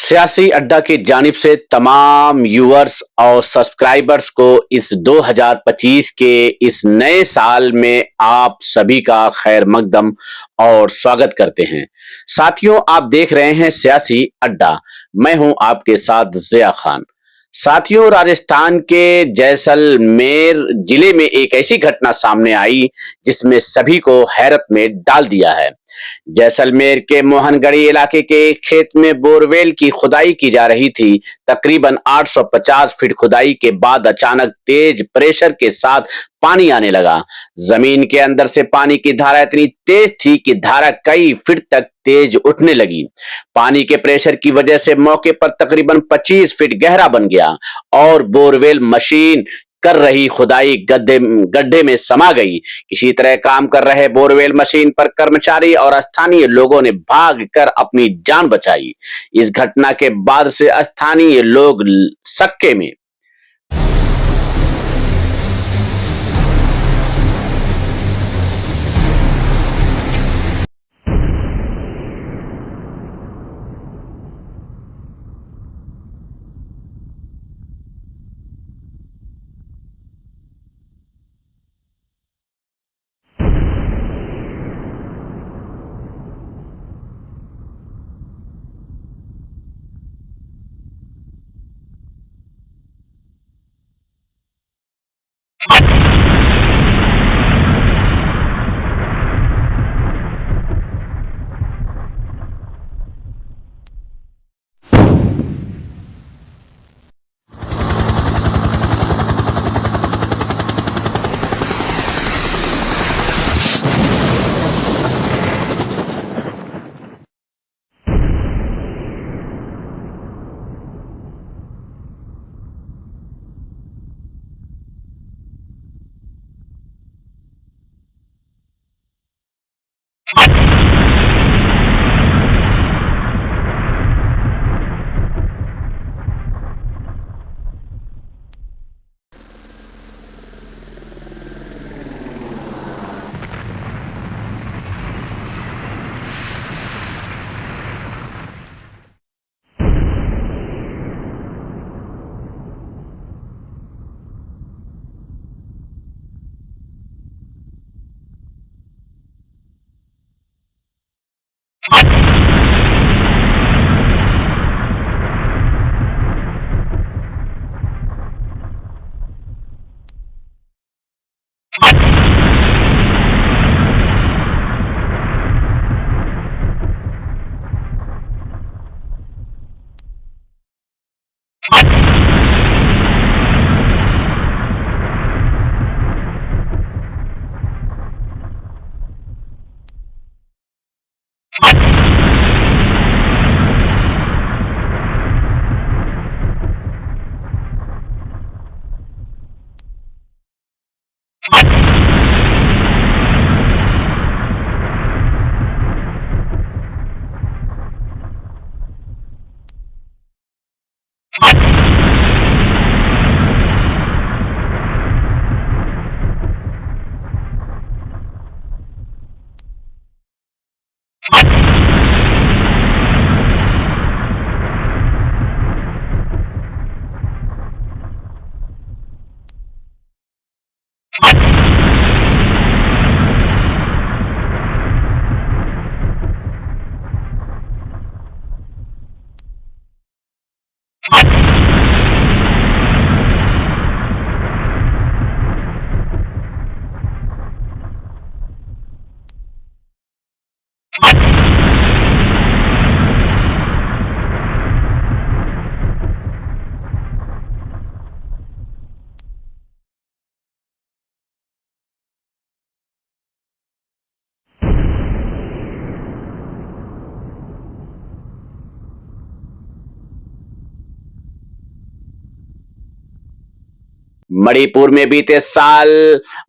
सियासी अड्डा की जानिब से तमाम व्यूअर्स और सब्सक्राइबर्स को इस 2025 के इस नए साल में आप सभी का खैर मकदम और स्वागत करते हैं। साथियों, आप देख रहे हैं सियासी अड्डा। मैं हूं आपके साथ ज़िया खान। साथियों, राजस्थान के जैसलमेर जिले में एक ऐसी घटना सामने आई जिसमें सभी को हैरत में डाल दिया है। जैसलमेर के मोहनगढ़ी इलाके के एक खेत में बोरवेल की खुदाई की जा रही थी। तकरीबन 850 फीट खुदाई के बाद अचानक तेज प्रेशर के साथ पानी आने लगा। जमीन के अंदर से पानी की धारा इतनी तेज थी कि धारा कई फीट तक तेज उठने लगी। पानी के प्रेशर की वजह से मौके पर तकरीबन 25 फीट गहरा बन गया और बोरवेल मशीन कर रही खुदाई गड्ढे गड्ढे में समा गई। किसी तरह काम कर रहे बोरवेल मशीन पर कर्मचारी और स्थानीय लोगों ने भाग कर अपनी जान बचाई। इस घटना के बाद से स्थानीय लोग सक्के में। मणिपुर में बीते साल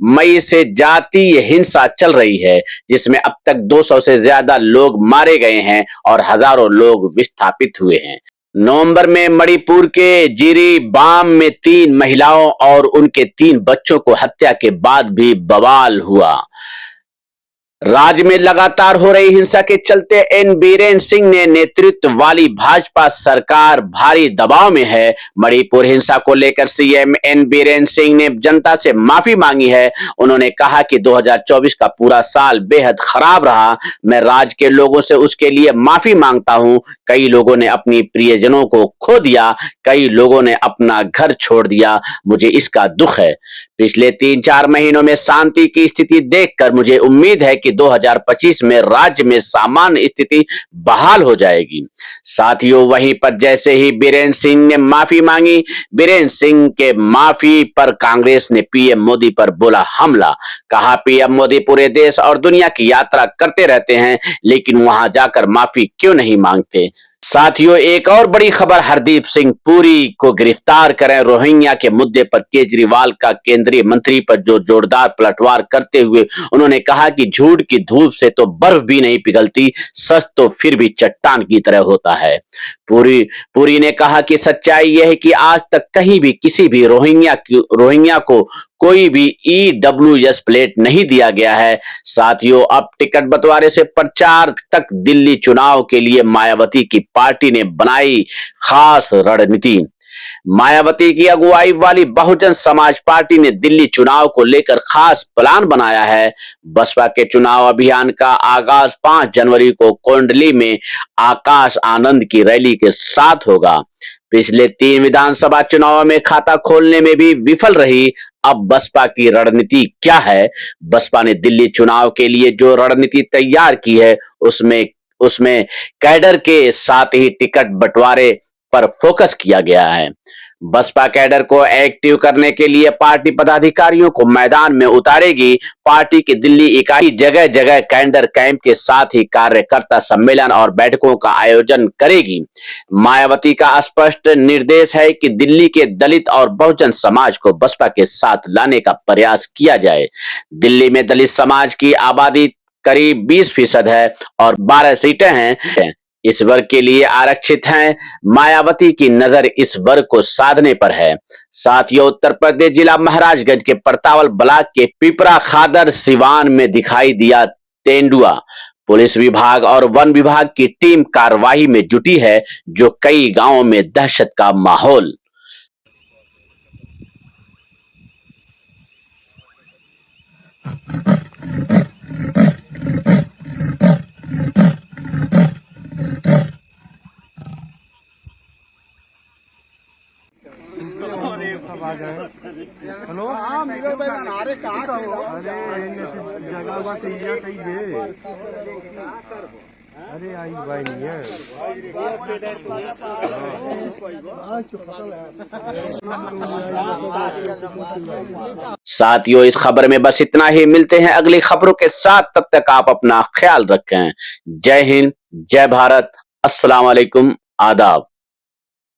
मई से जातीय हिंसा चल रही है, जिसमें अब तक 200 से ज्यादा लोग मारे गए हैं और हजारों लोग विस्थापित हुए हैं। नवंबर में मणिपुर के जिरीबाम में 3 महिलाओं और उनके 3 बच्चों को हत्या के बाद भी बवाल हुआ। राज्य में लगातार हो रही हिंसा के चलते एन बीरेन सिंह ने नेतृत्व वाली भाजपा सरकार भारी दबाव में है। मणिपुर हिंसा को लेकर सीएम एन बीरेन सिंह ने जनता से माफी मांगी है। उन्होंने कहा कि 2024 का पूरा साल बेहद खराब रहा। मैं राज्य के लोगों से उसके लिए माफी मांगता हूं। कई लोगों ने अपनी प्रियजनों को खो दिया, कई लोगों ने अपना घर छोड़ दिया। मुझे इसका दुख है। पिछले 3-4 महीनों में शांति की स्थिति देखकर मुझे उम्मीद है कि 2025 में राज्य में सामान्य स्थिति बहाल हो जाएगी। साथियों, वहीं पर जैसे ही बीरेन सिंह ने माफी मांगी, बीरेन सिंह के माफी पर कांग्रेस ने पीएम मोदी पर बोला हमला। कहा पीएम मोदी पूरे देश और दुनिया की यात्रा करते रहते हैं, लेकिन वहां जाकर माफी क्यों नहीं मांगते। साथियों, एक और बड़ी खबर, हरदीप सिंह पुरी को गिरफ्तार करें। रोहिंग्या के मुद्दे पर केजरीवाल का केंद्रीय मंत्री पर जो जोरदार पलटवार करते हुए उन्होंने कहा कि झूठ की धूप से तो बर्फ भी नहीं पिघलती, सच तो फिर भी चट्टान की तरह होता है। पुरी ने कहा कि सच्चाई यह है कि आज तक कहीं भी किसी भी रोहिंग्या को कोई भी ईडब्ल्यूएस प्लेट नहीं दिया गया है। साथियों, अब टिकट बंटवारे से प्रचार तक दिल्ली चुनाव के लिए मायावती की पार्टी ने बनाई खास रणनीति। मायावती की अगुवाई वाली बहुजन समाज पार्टी ने दिल्ली चुनाव को लेकर खास प्लान बनाया है। बसपा के चुनाव अभियान का आगाज 5 जनवरी को कोंडली में आकाश आनंद की रैली के साथ होगा। पिछले 3 विधानसभा चुनाव में खाता खोलने में भी विफल रही। अब बसपा की रणनीति क्या है? बसपा ने दिल्ली चुनाव के लिए जो रणनीति तैयार की है उसमें कैडर के साथ ही टिकट बंटवारे पर फोकस किया गया है। बसपा कैडर को एक्टिव करने के लिए पार्टी पदाधिकारियों को मैदान में उतारेगी। पार्टी की दिल्ली इकाई जगह जगह कैडर कैंप के साथ ही कार्यकर्ता सम्मेलन और बैठकों का आयोजन करेगी। मायावती का स्पष्ट निर्देश है कि दिल्ली के दलित और बहुजन समाज को बसपा के साथ लाने का प्रयास किया जाए। दिल्ली में दलित समाज की आबादी करीब 20% है और 12 सीटें हैं इस वर्ग के लिए आरक्षित हैं। मायावती की नजर इस वर्ग को साधने पर है। साथियों, उत्तर प्रदेश जिला महाराजगंज के परतावल ब्लॉक के पिपरा खादर सिवान में दिखाई दिया तेंदुआ। पुलिस विभाग और वन विभाग की टीम कार्रवाई में जुटी है, जो कई गांवों में दहशत का माहौल। हेलो, हाँ मिलो भाई, अरे कहाँ हो? अरे जगह चाहिए कहीं दे। अरे आई भाई नहीं है। साथियों, इस खबर में बस इतना ही। मिलते हैं अगली खबरों के साथ, तब तक आप अपना ख्याल रखें। जय हिंद, जय भारत, अस्सलाम वालेकुम, आदाब।